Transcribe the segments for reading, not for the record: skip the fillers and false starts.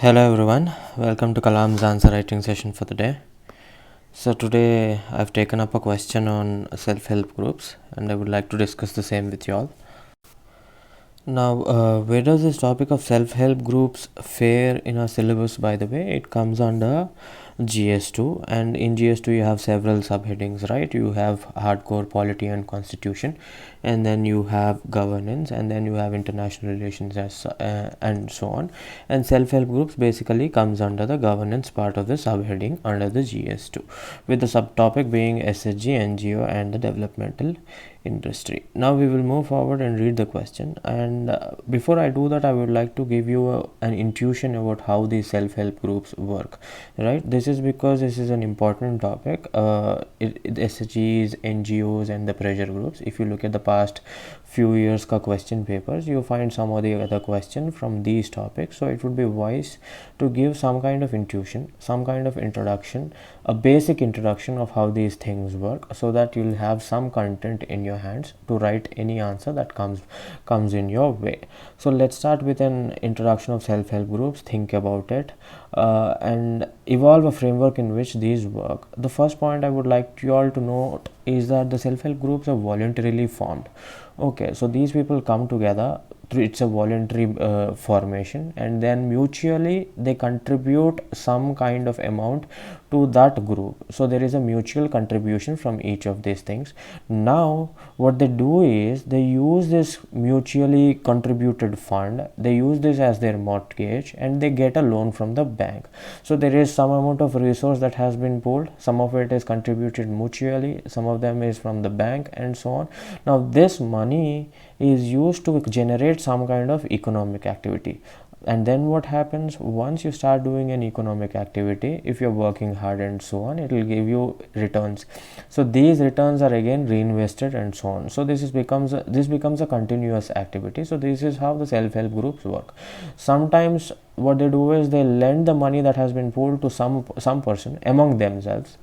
Hello everyone, welcome to KALAM's answer writing session for the day. So today I've taken up a question on self-help groups and I would like to discuss the same with you all. Now, where does this topic of self-help groups fare in our syllabus? By the way, it comes under GS2, and in GS2 you have several subheadings, right? You have hardcore polity and constitution, and then you have governance, and then you have international relations and so on. And self-help groups basically comes under the governance part of the subheading under the GS2, with the subtopic being SHG, NGO, and the developmental industry. Now we will move forward and read the question, and before I do that I would like to give you an intuition about how these self-help groups work, right? This is because this is an important topic. SHGs, NGOs, and the pressure groups, if you look at the past few years ka question papers, you find some of the other question from these topics, so it would be wise to give some kind of intuition, some kind of introduction, a basic introduction of how these things work, so that you'll have some content in your hands to write any answer that comes in your way. So let's start with an introduction of self-help groups. Think about it and evolve a framework in which these work. The first point I would like you all to note is that the self-help groups are voluntarily formed. Okay, so these people come together, it's a voluntary formation, and then mutually they contribute some kind of amount to that group. So there is a mutual contribution from each of these things. Now what they do is they use this mutually contributed fund, they use this as their mortgage, and they get a loan from the bank. So there is some amount of resource that has been pooled, some of it is contributed mutually, some of them is from the bank, and so on. Now this money is used to generate some kind of economic activity. And then what happens once you start doing an economic activity, if you're working hard and so on, it will give you returns. So these returns are again reinvested and so on. So this becomes a continuous activity. So this is how the self-help groups work. Sometimes what they do is they lend the money that has been pooled to some person among themselves.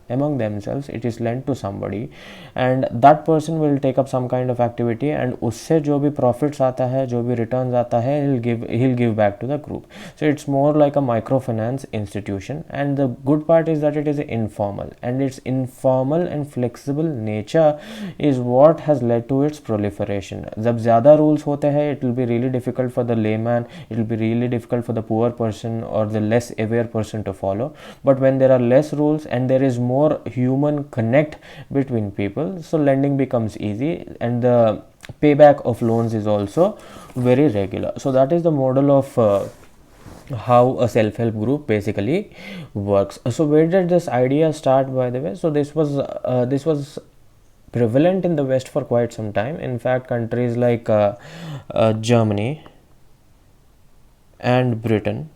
It is lent to somebody, and that person will take up some kind of activity, and usse jo bhi profits aata hai, jo bhi returns aata hai, he'll give back to the group. So it's more like a microfinance institution, and the good part is that it is informal, and its informal and flexible nature is what has led to its proliferation. Jab zyada rules hote hai, it will be really difficult for the layman, it will be really difficult for the poor person or the less aware person to follow. But when there are less rules and there is more human connect between people, so lending becomes easy, and the payback of loans is also very regular. So that is the model of how a self-help group basically works. So where did this idea start, by the way? So this was prevalent in the West for quite some time. In fact, countries like Germany and Britain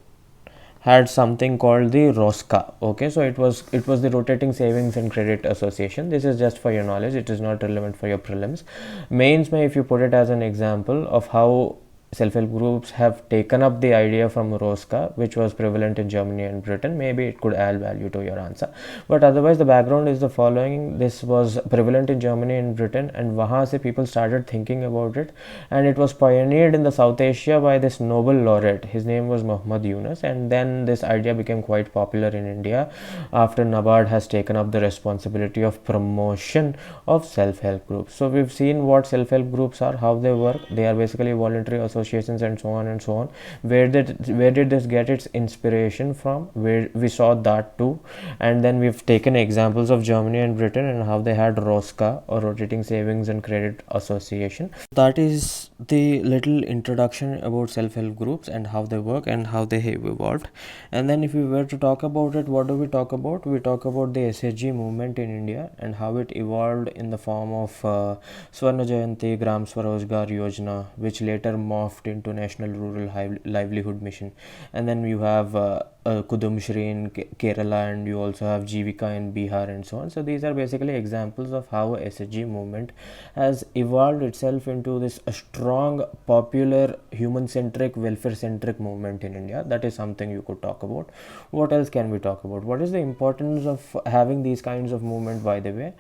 had something called the ROSCA. Okay, so it was the Rotating Savings and Credit Association. This is just for your knowledge, it is not relevant for your prelims. Mains may, if you put it as an example of how self-help groups have taken up the idea from ROSCA, which was prevalent in Germany and Britain, maybe it could add value to your answer. But otherwise the background is the following: this was prevalent in Germany and Britain, and wahan se people started thinking about it, and it was pioneered in the South Asia by this Nobel laureate. His name was Muhammad Yunus, and then this idea became quite popular in India after NABARD has taken up the responsibility of promotion of self-help groups. So we've seen what self-help groups are, how they work. They are basically voluntary associations and so on and so on. Where did this get its inspiration from? Where we saw that too, and then we've taken examples of Germany and Britain and how they had ROSCA, or Rotating Savings and Credit Association. That is the little introduction about self-help groups and how they work and how they have evolved. And then if we were to talk about it, what do we talk about? We talk about the SHG movement in India and how it evolved in the form of Swarna Jayanti Gram Swarojgar Yojana, which later morphed into National Rural Livelihood Mission. And then you have Kudum Shri in Kerala, and you also have Jivika in Bihar and so on. So these are basically examples of how SHG movement has evolved itself into this strong, popular, human-centric, welfare-centric movement in India. That is something you could talk about. What else can we talk about? What is the importance of having these kinds of movement, by the way?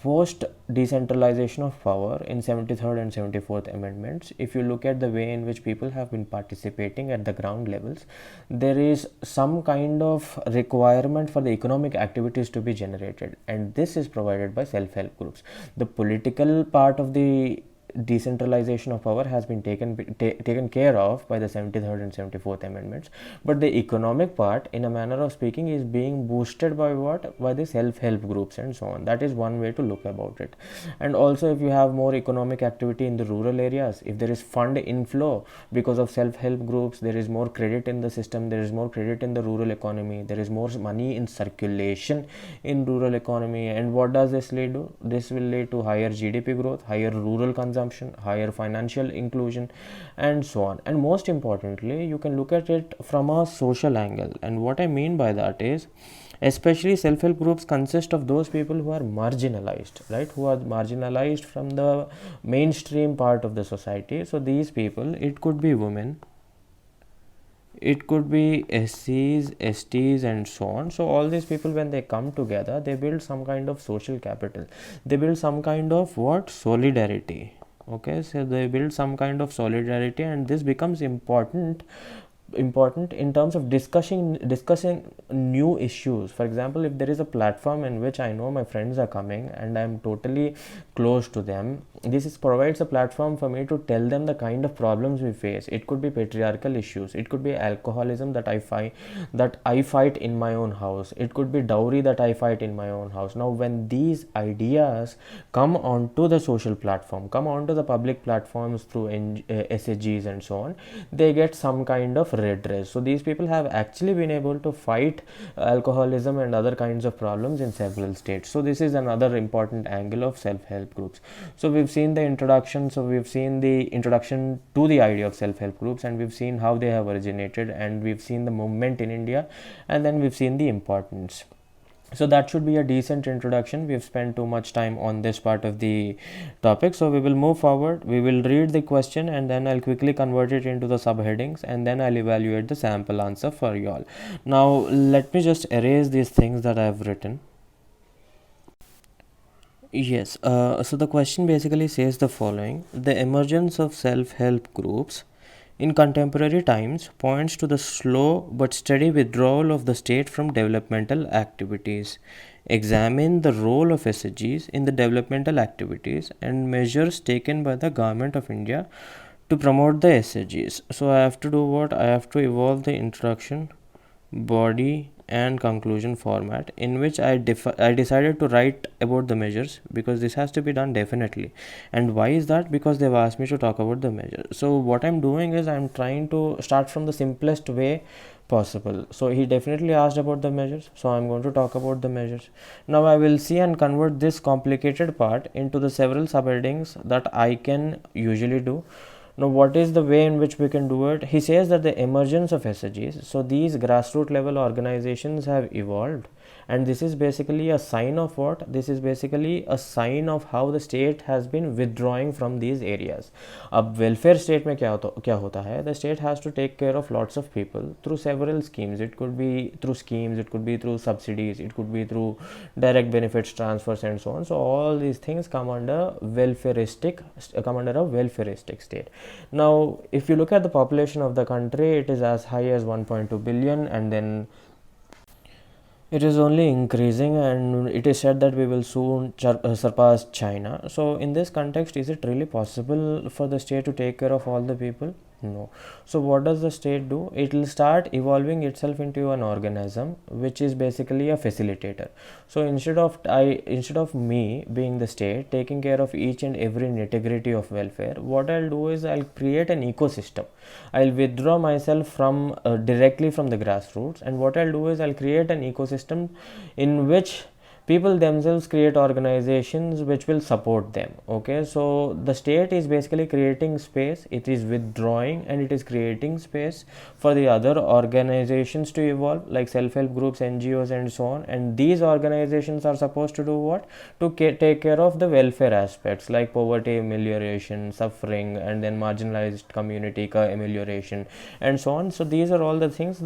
post decentralization of power in 73rd and 74th amendments, if you look at the way in which people have been participating at the ground levels, there is some kind of requirement for the economic activities to be generated, and this is provided by self-help groups. The political part of the decentralization of power has been taken care of by the 73rd and 74th amendments, but the economic part, in a manner of speaking, is being boosted by what? By the self-help groups and so on. That is one way to look about it. And also, if you have more economic activity in the rural areas, if there is fund inflow because of self-help groups, there is more credit in the system, there is more credit in the rural economy, there is more money in circulation in rural economy. And what does this lead to? This will lead to higher GDP growth, higher rural consumption, higher financial inclusion, and so on. And most importantly, you can look at it from a social angle. And what I mean by that is, especially self-help groups consist of those people who are marginalized, right? Who are marginalized from the mainstream part of the society. So these people, it could be women, it could be SCs, STs, and so on. So all these people, when they come together, they build some kind of social capital. They build some kind of what? Solidarity. Okay, so they build some kind of solidarity, and this becomes important in terms of discussing new issues. For example, if there is a platform in which I know my friends are coming and I'm totally close to them, this provides a platform for me to tell them the kind of problems we face. It could be patriarchal issues, it could be alcoholism that I fight in my own house, it could be dowry that I fight in my own house. Now when these ideas come onto the social platform, come onto the public platforms through SHGs and so on, they get some kind of redress. So these people have actually been able to fight alcoholism and other kinds of problems in several states. So this is another important angle of self-help groups. So we've seen the introduction, to the idea of self-help groups, and we've seen how they have originated, and we've seen the movement in India, and then we've seen the importance. So that should be a decent introduction. We've spent too much time on this part of the topic, so we will move forward. We will read the question, and then I'll quickly convert it into the subheadings, and then I'll evaluate the sample answer for you all. Now let me just erase these things that I have written. Yes, so the question basically says the following: the emergence of self-help groups in contemporary times points to the slow but steady withdrawal of the state from developmental activities. Examine the role of SHGs in the developmental activities and measures taken by the Government of India to promote the SHGs. So I have to do what? I have to evolve the introduction, body, and conclusion format, in which I decided to write about the measures, because this has to be done definitely. And why is that? Because they've asked me to talk about the measures. So what I'm doing is I'm trying to start from the simplest way possible. So he definitely asked about the measures, so I'm going to talk about the measures. Now I will see and convert this complicated part into the several subheadings that I can usually do. Now what is the way in which we can do it? He says that the emergence of SHGs, so these grassroots level organizations have evolved, and this is basically a sign of what? This is basically a sign of how the state has been withdrawing from these areas. अब welfare state में क्या होता है? The state has to take care of lots of people through several schemes. It could be through schemes, it could be through subsidies, it could be through direct benefits transfers, and so on. So all these things come under a welfareistic state. Now if you look at the population of the country, it is as high as 1.2 billion, and then it is only increasing, and it is said that we will soon surpass China. So in this context, is it really possible for the state to take care of all the people? No. So what does the state do? It will start evolving itself into an organism which is basically a facilitator. So instead of me being the state taking care of each and every nitty-gritty of welfare, what I'll do is I'll create an ecosystem. I'll withdraw myself from directly from the grassroots, and what I'll do is I'll create an ecosystem in which people themselves create organizations which will support them. Okay, so the state is basically creating space, it is withdrawing, and it is creating space for the other organizations to evolve, like self-help groups, NGOs, and so on. And these organizations are supposed to do what? To take care of the welfare aspects, like poverty amelioration, suffering, and then marginalized community amelioration, and so on. So these are all the things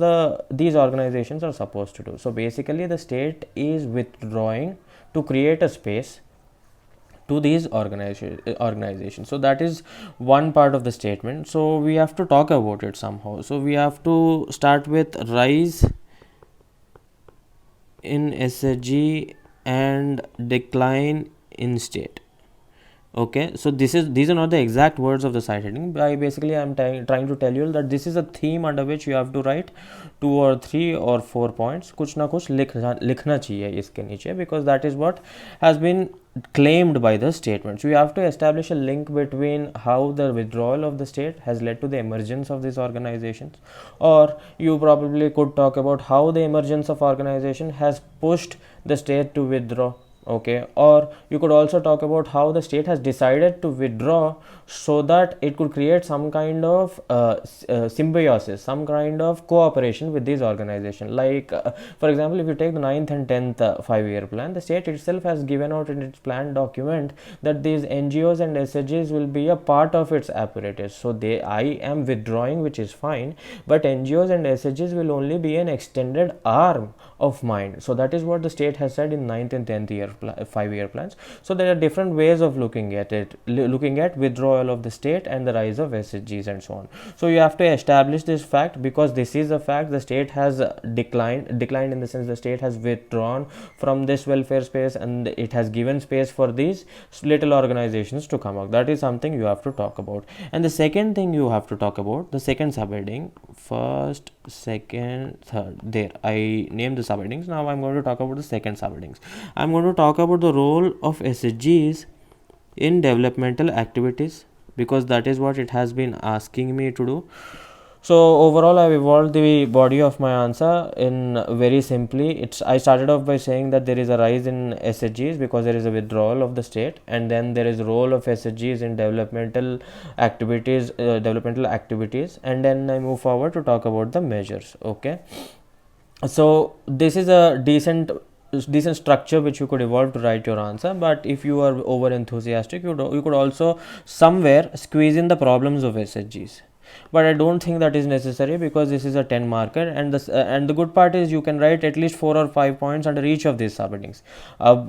these organizations are supposed to do. So basically the state is withdrawing to create a space to these organizations. So that is one part of the statement. So we have to talk about it somehow. So we have to start with rise in SHG and decline in state. Okay, so these are not the exact words of the site heading. I'm trying to tell you that this is a theme under which you have to write 2 or 3 or 4 points. कुछ ना कुछ लिखना चाहिए इसके नीचे, because that is what has been claimed by the statement. So you have to establish a link between how the withdrawal of the state has led to the emergence of these organizations, or you probably could talk about how the emergence of organization has pushed the state to withdraw. Okay, or you could also talk about how the state has decided to withdraw so that it could create some kind of symbiosis, some kind of cooperation with these organizations. Like for example, if you take the 9th and 10th 5-year plan, the state itself has given out in its plan document that these NGOs and SHGs will be a part of its apparatus. So I am withdrawing, which is fine, but NGOs and SHGs will only be an extended arm of mine. So that is what the state has said in 9th and 10th year 5-year plans. So there are different ways of looking at it, looking at withdrawal of the state and the rise of SHGs and so on. So you have to establish this fact, because this is a fact. The state has declined in the sense the state has withdrawn from this welfare space, and it has given space for these little organizations to come out. That is something you have to talk about. And the second thing you have to talk about, the second subheading, first, second, third, there I named the subheadings. Now I'm going to talk about the second subheadings. I'm going to talk about the role of SHGs in developmental activities, because that is what it has been asking me to do. So overall, I've evolved the body of my answer in very simply. I started off by saying that there is a rise in SHGs because there is a withdrawal of the state, and then there is a role of SHGs in developmental activities, and then I move forward to talk about the measures. Okay, so this is a decent structure which you could evolve to write your answer. But if you are over enthusiastic, you could also somewhere squeeze in the problems of SHGs. But I don't think that is necessary, because this is a 10 marker, and the good part is you can write at least 4 or 5 points under each of these subheadings.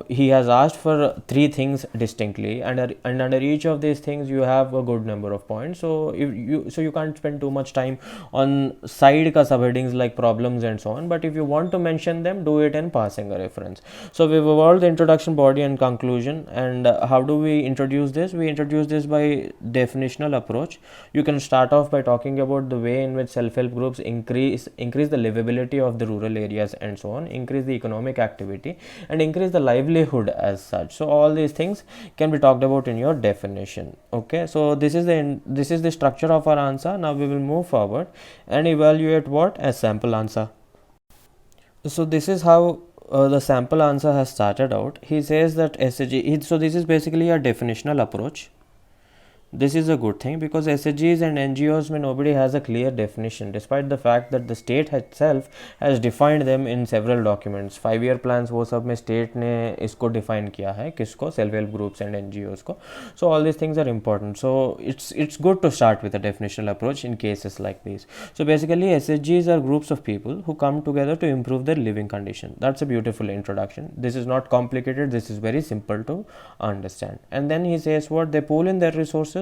He has asked for 3 things distinctly, and under each of these things you have a good number of points. So you can't spend too much time on side ka subheadings like problems and so on, but if you want to mention them, do it in passing a reference. So we've evolved the introduction, body and conclusion. And how do we introduce this? We introduce this by definitional approach. You can start off by talking about the way in which self-help groups increase the livability of the rural areas and so on, increase the economic activity, and increase the livelihood as such. So all these things can be talked about in your definition. Okay, so this is the structure of our answer. Now we will move forward and evaluate what as sample answer. So this is how the sample answer has started out. He says that SHG, so this is basically a definitional approach. This is a good thing, because SHGs and NGOs में nobody has a clear definition, despite the fact that the state itself has defined them in several documents. 5-year plans वो सब में state ने इसको define किया है, किसको, self help groups and NGOs को. So all these things are important. So it's good to start with a definitional approach in cases like these. So basically SHGs are groups of people who come together to improve their living condition. That's a beautiful introduction. This is not complicated. This is very simple to understand. And then he says what they pool in their resources,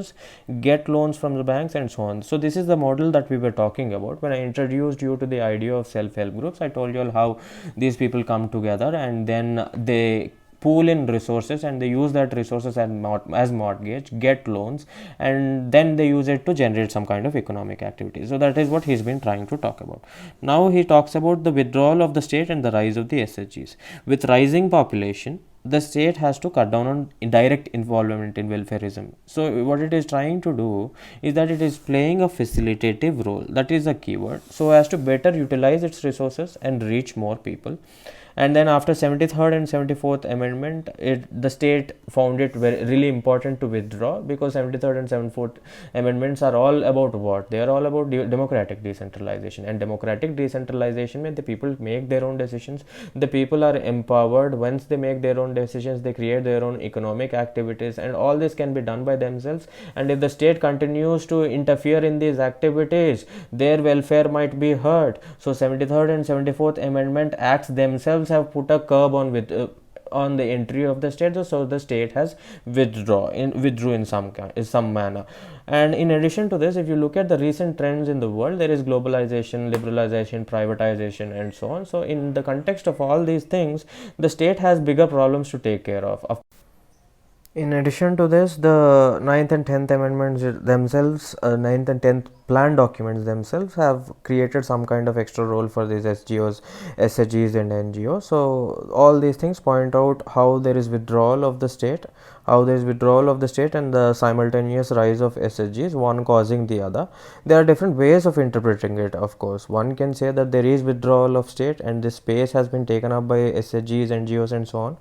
get loans from the banks and so on. So this is the model that we were talking about. When I introduced you to the idea of self-help groups, I told you all how these people come together and then they pool in resources and they use that resources as mortgage, get loans, and then they use it to generate some kind of economic activity. So that is what he's been trying to talk about. Now he talks about the withdrawal of the state and the rise of the SHGs. With rising population, the state has to cut down on direct involvement in welfareism. So what it is trying to do is that it is playing a facilitative role. That is a keyword. So as to better utilize its resources and reach more people. And then after 73rd and 74th amendment, the state found it really important to withdraw, because 73rd and 74th amendments are all about what? They are all about democratic decentralization. And democratic decentralization means the people make their own decisions. The people are empowered. Once they make their own decisions, they create their own economic activities, and all this can be done by themselves. And if the state continues to interfere in these activities, their welfare might be hurt. So 73rd and 74th amendment acts themselves have put a curb on the entry of the state, so the state has withdrew in some manner. And in addition to this, if you look at the recent trends in the world, there is globalization, liberalization, privatization, and so on. So in the context of all these things, the state has bigger problems to take care of. In addition to this, the 9th and 10th amendments themselves, 9th and 10th plan documents themselves have created some kind of extra role for these SGOs, SHGs and NGOs. So all these things point out how there is withdrawal of the state, and the simultaneous rise of SHGs, one causing the other. There are different ways of interpreting it, of course. One can say that there is withdrawal of state and this space has been taken up by SHGs, NGOs and so on.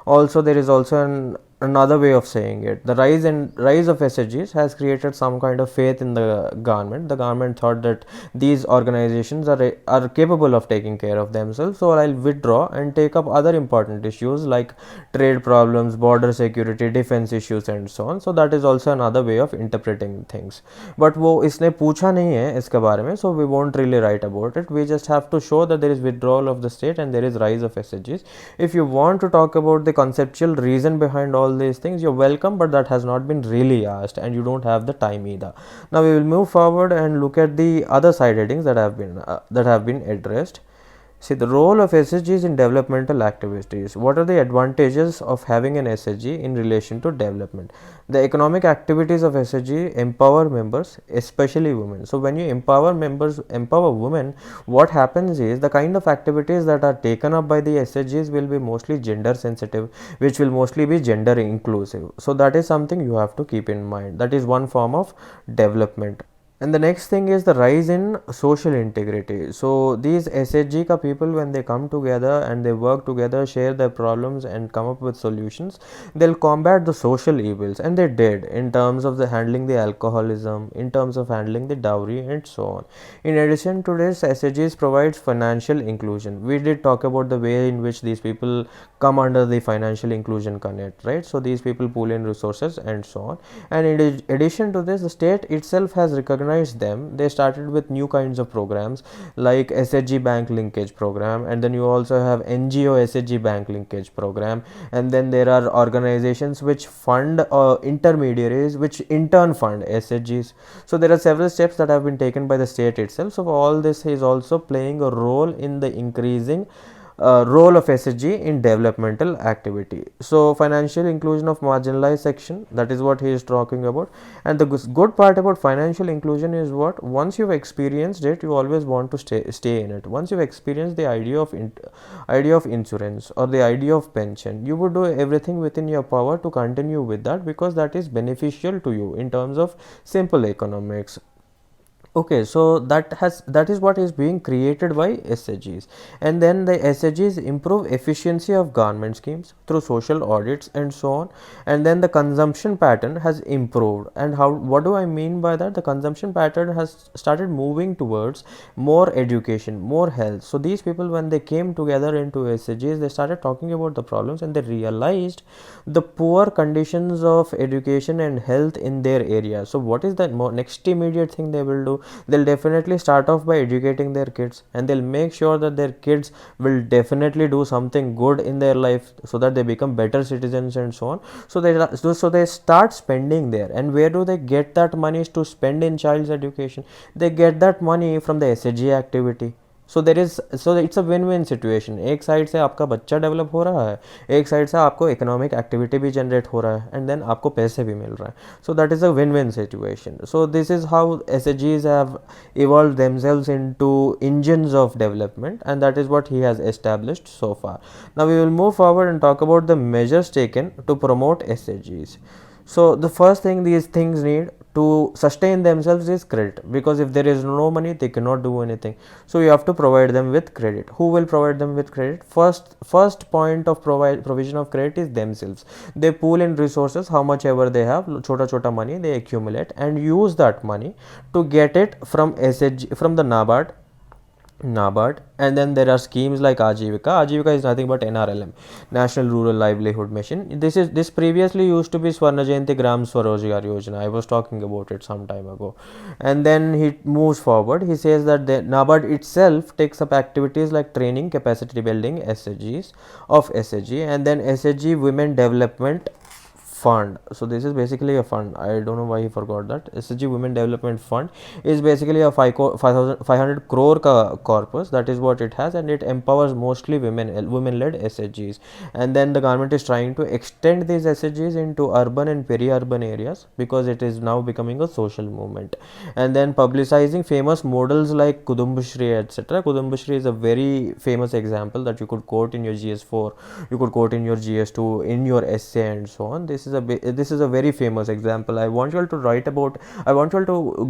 Also, there is also another way of saying it. The rise of SHGs has created some kind of faith in the government. The government thought that these organizations are capable of taking care of themselves, so I'll withdraw and take up other important issues like trade problems, border security, defense issues and so on. So that is also another way of interpreting things. But वो इसने पूछा नहीं है इसके बारे में, so we won't really write about it. We just have to show that there is withdrawal of the state and there is rise of SHGs. If you want to talk about the conceptual reason behind all these things, you're welcome, but that has not been really asked and you don't have the time either. Now we will move forward and look at the other side headings that have been addressed. See, the role of SHGs in developmental activities. What are the advantages of having an SHG in relation to development? The economic activities of SHG empower members, especially women. So when you empower women, what happens is the kind of activities that are taken up by the SHGs will be mostly gender sensitive, which will mostly be gender inclusive. So that is something you have to keep in mind. That is one form of development. And the next thing is the rise in social integrity. So these SHG ka people, when they come together and they work together, share their problems and come up with solutions, they'll combat the social evils, and they did in terms of the handling the alcoholism, in terms of handling the dowry and so on. In addition to this, SHGs provides financial inclusion. We did talk about the way in which these people come under the financial inclusion connect, right? So these people pool in resources and so on. And in addition to this, the state itself has recognized them. They started with new kinds of programs like SHG bank linkage program, and then you also have NGO SHG bank linkage program, and then there are organizations which fund intermediaries which in turn fund SHGs. So there are several steps that have been taken by the state itself. So all this is also playing a role in the increasing role of SHG in developmental activity. So financial inclusion of marginalized section, that is what he is talking about. And the good part about financial inclusion is what, once you've experienced it, you always want to stay in it. Once you've experienced the idea of insurance or the idea of pension, you would do everything within your power to continue with that, because that is beneficial to you in terms of simple economics. Okay, so that is what is being created by SHGs. And then the SHGs improve efficiency of government schemes through social audits and so on. And then the consumption pattern has improved. And what do I mean by that? The consumption pattern has started moving towards more education, more health. So these people, when they came together into SHGs, they started talking about the problems and they realized the poor conditions of education and health in their area. So what is the next immediate thing they will do? They'll definitely start off by educating their kids, and they'll make sure that their kids will definitely do something good in their life so that they become better citizens and so on. So they start spending there. And where do they get that money to spend in child's education? They get that money from the SHG activity. So it's a win-win situation. एक side से आपका बच्चा develop हो रहा है, एक side से आपको इकोनॉमिक एक्टिविटी भी जनरेट हो रहा है, एंड देन आपको पैसे भी मिल रहा है. So that is a win-win situation. So this is how SHGs have evolved themselves into engines of development, and that is what he has established so far. Now we will move forward and talk about the measures taken to promote SHGs. So the first thing these things need to sustain themselves is credit, because if there is no money, they cannot do anything. So you have to provide them with credit. Who will provide them with credit? First point of provision of credit is themselves. They pool in resources, how much ever they have, chota money they accumulate, and use that money to get it from SHG, from the NABARD, NABARD, and then there are schemes like Ajivika. Ajivika is nothing but NRLM, National Rural Livelihood Mission. This previously used to be Swarna Jayanti Gram Swarojgar Yojana. I was talking about it some time ago, and then he moves forward. He says that the NABARD itself takes up activities like training, capacity building, SHGs of SHG, and then SHG Women Development Fund. So this is basically a fund. I don't know why he forgot that. SHG Women Development Fund is basically a 500 crore corpus. That is what it has, and it empowers mostly women-led SHGs. And then the government is trying to extend these SHGs into urban and peri-urban areas because it is now becoming a social movement. And then publicizing famous models like Kudumbashri, etc. Kudumbashri is a very famous example that you could quote in your GS4, you could quote in your GS2, in your essay, and so on. This is a very famous example. I want you all to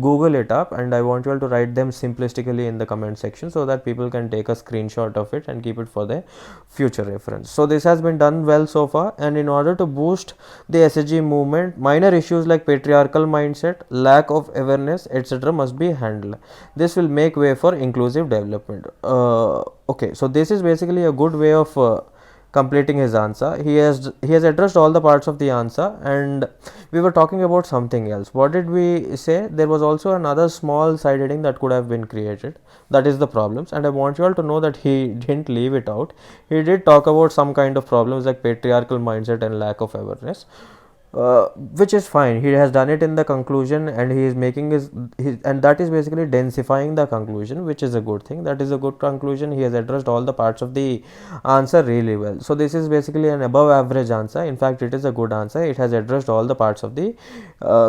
Google it up, and I want you all to write them simplistically in the comment section so that people can take a screenshot of it and keep it for their future reference. So this has been done well so far, and in order to boost the SHG movement, minor issues like patriarchal mindset, lack of awareness, etc. must be handled. This will make way for inclusive development. Okay, so this is basically a good way of completing his answer. He has addressed all the parts of the answer, and we were talking about something else. What did we say? There was also another small side heading that could have been created, that is the problems, and I want you all to know that he didn't leave it out. He did talk about some kind of problems like patriarchal mindset and lack of awareness, which is fine. He has done it in the conclusion, and he is making his and that is basically densifying the conclusion, which is a good thing. That is a good conclusion. He has addressed all the parts of the answer really well. So this is basically an above average answer. In fact, it is a good answer. It has addressed all the parts of the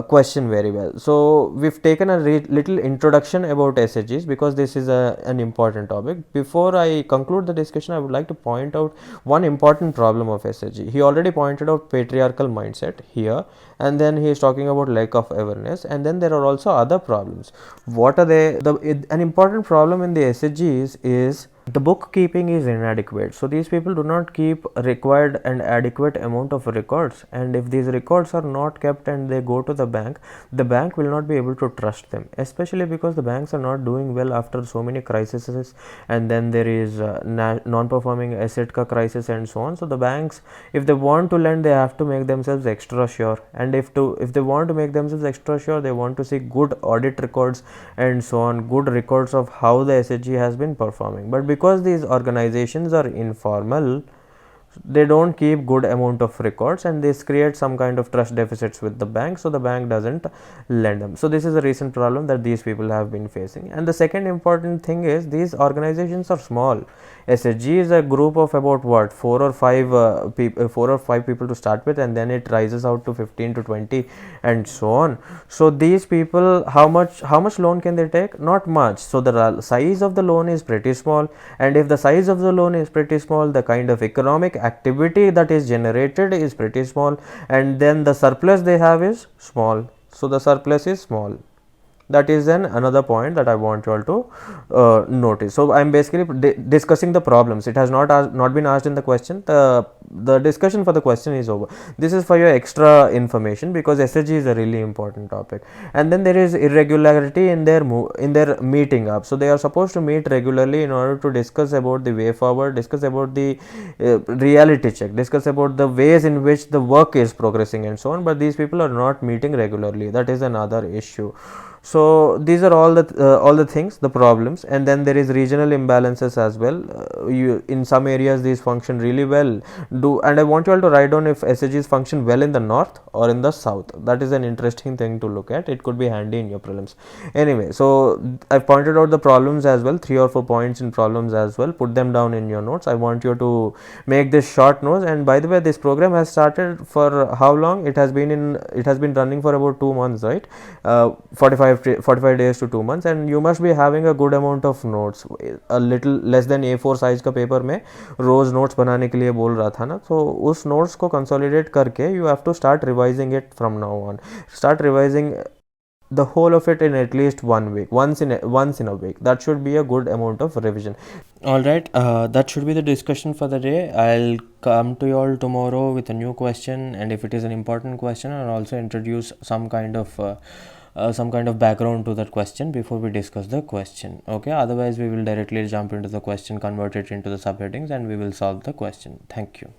question very well. So we've taken a little introduction about SHGs because this is an important topic. Before I conclude the discussion, I would like to point out one important problem of SHG. He already pointed out patriarchal mindset here, and then he is talking about lack of awareness, and then there are also other problems. What are they? An important problem in the SHGs is the bookkeeping is inadequate. So these people do not keep required and adequate amount of records, and if these records are not kept and they go to the bank will not be able to trust them, especially because the banks are not doing well after so many crises, and then there is non-performing asset crisis and so on. So the banks, if they want to lend, they have to make themselves extra sure, and if they want to make themselves extra sure, they want to see good audit records and so on, good records of how the SHG has been performing. But because these organizations are informal, they don't keep good amount of records, and this creates some kind of trust deficits with the bank, so the bank doesn't lend them. So this is a recent problem that these people have been facing. And the second important thing is these organizations are small. SHG is a group of about what, 4 or 5 people to start with, and then it rises out to 15 to 20 and so on. So these people, how much loan can they take? Not much. So the size of the loan is pretty small, and if the size of the loan is pretty small, the kind of economic activity that is generated is pretty small, and then the surplus they have is small. So the surplus is small. That is then another point that I want you all to notice. So I am basically discussing the problems. It has not been asked in the question. The discussion for the question is over. This is for your extra information because SHG is a really important topic. And then there is irregularity in their meeting up. So they are supposed to meet regularly in order to discuss about the way forward, discuss about the reality check, discuss about the ways in which the work is progressing and so on. But these people are not meeting regularly. That is another issue. So these are all the things, the problems. And then there is regional imbalances as well. In some areas these function really well, and I want you all to write down if SHGs function well in the north or in the south. That is an interesting thing to look at. It could be handy in your prelims. Anyway, so I've pointed out the problems as well, 3 or 4 points in problems as well. Put them down in your notes. I want you to make this short notes. And by the way, this program has started for how long? It has been running for about 2 months, right? 45 days to 2 months, and you must be having a good amount of notes. A little less than A4 size का paper में रोज notes बनाने के लिए बोल रहा था ना, तो उस नोट्स को कंसोलिडेट करके you have to start revising it from now on. Start revising the whole of it in at least 1 week, once in a week. That should be a good amount of revision. All right, that should be the discussion for the day. I'll come to you all tomorrow with a new question, and if it is an important question, I'll also introduce some kind of some kind of background to that question before we discuss the question. Okay, otherwise we will directly jump into the question, convert it into the subheadings, and we will solve the question. Thank you.